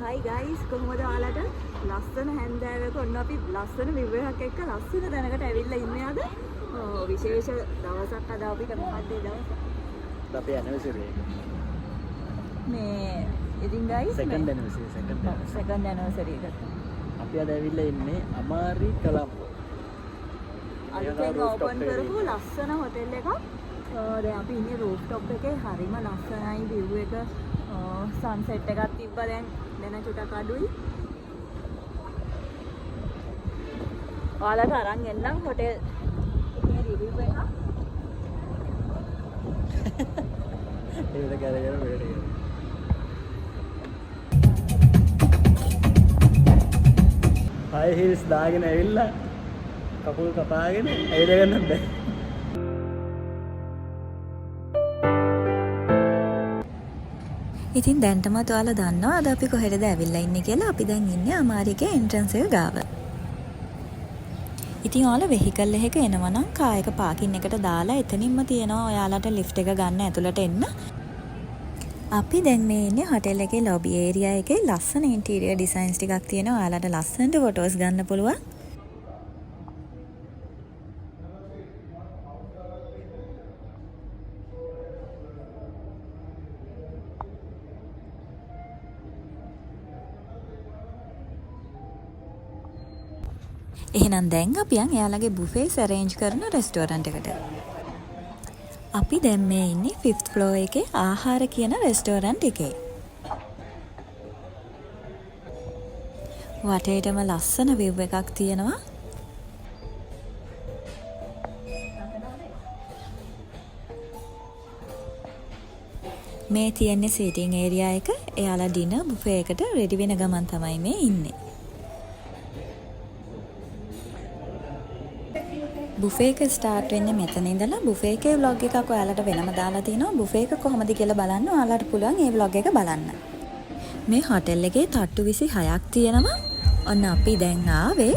Hi guys, කොහොමද ඔයාලට? ලස්සන හැන්දෑවක ඔන්න අපි ලස්සන view එකක් එක්ක ලස්සන දැනකට ඇවිල්ලා ඉන්නේ අද. විශේෂ දවසක් අද අපිට මොකක්ද ඒ දවස? අපේ anniversary එක. මේ ඉතින් guys second anniversary එක. අපි අද ඇවිල්ලා ඉන්නේ අමාරි කොළඹ. අලුතෙන් ඕපන් කරපු ලස්සන හොටෙල් එකක්. දැන් අපි ඉන්නේ rooftop එකේ හරිම ලස්සනයි view එක. සන්සෙට් එකක් තිබ්බා දැන් චුට්ටක් අඩුයි. ඔයාලට අරන් එන්නම් හොටෙල් එකේ රිවිව් එක. ඒක කරගෙන වෙඩ එක. high heels දාගෙන ඇවිල්ලා කකුල් කපාගෙන ඇවිද ගන්න බෑ. ඉතින් දැන්ටමත් ඔයාලා දන්නවා අද අපි කොහෙටද ඇවිල්ලා ඉන්නේ කියලා. අපි දැන් ඉන්නේ අමාරිගේ එන්ට්‍රන්ස් එක ගාව. ඉතින් ඔයාලා වෙහිකල් එකක එනවා නම් කායක පාකින් එකට දාලා එතනින්ම තියෙනවා ඔයාලට ලිෆ්ට් එක ගන්න ඇතුළට එන්න. අපි දැන් මේ ඉන්නේ හොටෙල් එකේ ලොබි ඒරියා එකේ. ලස්සන ඉන්ටීරියර් ඩිසයින්ස් ටිකක් තියෙනවා. ඔයාලට ලස්සනට ෆොටෝස් ගන්න පුළුවන්. එහෙනම් දැන් අපි යන් එයාලගේ බුෆේස් arrange කරන රෙස්ටෝරන්ට් එකට. අපි දැන් මේ ඉන්නේ 5th floor එකේ ආහාර කියන රෙස්ටෝරන්ට් එකේ. වටේටම ලස්සන view එකක් තියෙනවා. මේ තියෙන්නේ seating area එක. එයාලා dinner buffet එකට ready වෙන ගමන් තමයි මේ ඉන්නේ. බුෆේ එක ස්ටාර්ට් වෙන්නේ මෙතන ඉඳලා. බුෆේ එකේ vlog එකක් ඔයාලට වෙනම දාලා තිනවා. බුෆේ එක කොහොමද කියලා බලන්න ඔයාලට පුළුවන් මේ vlog එක බලන්න. මේ හොටෙල් එකේ තට්ටු 26ක් තියෙනවා. ඔන්න අපි දැන් ආවේ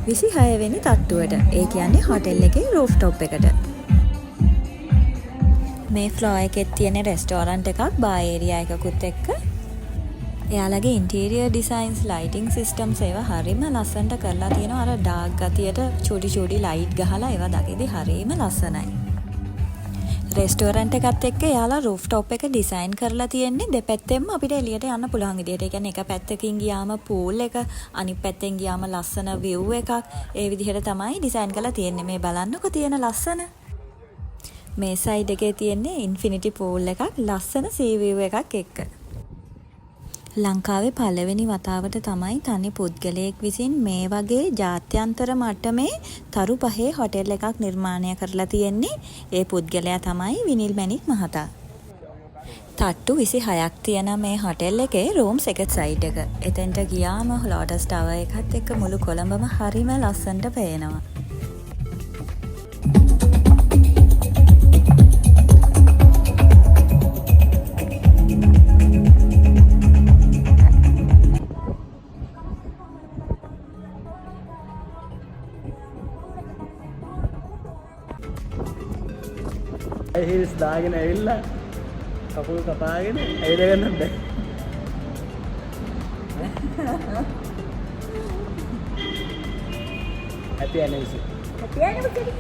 26 වෙනි තට්ටුවට. ඒ කියන්නේ හොටෙල් එකේ rooftop එකට. මේ ෆ්ලෝර් එකේ තියෙන රෙස්ටෝරන්ට් එකක්, බාර් ඒරියා එකකුත් එක්ක. එයාලගේ ඉන්ටීරියර් ඩිසයින්ස්, ලයිටිංగ్ සිස්ටම්ස් ඒවා හරිම ලස්සනට කරලා තියෙනවා. අර ඩාර්ක් ගතියට චුටි ලයිට් ගහලා ඒවා දකිද්දි හරිම ලස්සනයි. රෙස්ටෝරන්ට් එකත් එක්ක එයාලා රූෆ්ටොප් එක ඩිසයින් කරලා තියෙන්නේ දෙපැත්තෙන්ම අපිට එළියට යන්න පුළුවන් විදියට. ඒ කියන්නේ එක පැත්තකින් ගියාම පූල් එක, අනිත් පැත්තෙන් ගියාම ලස්සන view එකක්. ඒ විදිහට තමයි ඩිසයින් කරලා තියෙන්නේ. මේ බලන්නකො තියෙන ලස්සන. මේ සයිඩ් එකේ තියෙන්නේ ඉන්ෆිනිටි පූල් එකක්, ලස්සන සී view එකක් එක්ක. ලංකාවේ පළවෙනි වතාවට තමයි තනි පුද්ගලයෙක් විසින් මේ වගේ ජාත්‍යන්තර මට්ටමේ තරු පහේ හොටෙල් එකක් නිර්මාණය කරලා තියෙන්නේ. ඒ පුද්ගලයා තමයි විනිල් මැණික් මහතා. තට්ටු 26ක් තියෙන මේ හොටෙල් එකේ රූම්ස් එක සයිඩ් එක. එතෙන්ට ගියාම ලෝටස් ටවර් එකත් එක්ක මුළු කොළඹම හරිම ලස්සනට පේනවා. high heels දාගෙන ඇවිල්ලා කකුල් කපාගෙන ඇවිද ගන්න බෑ. happy anniversary. Happy anniversary.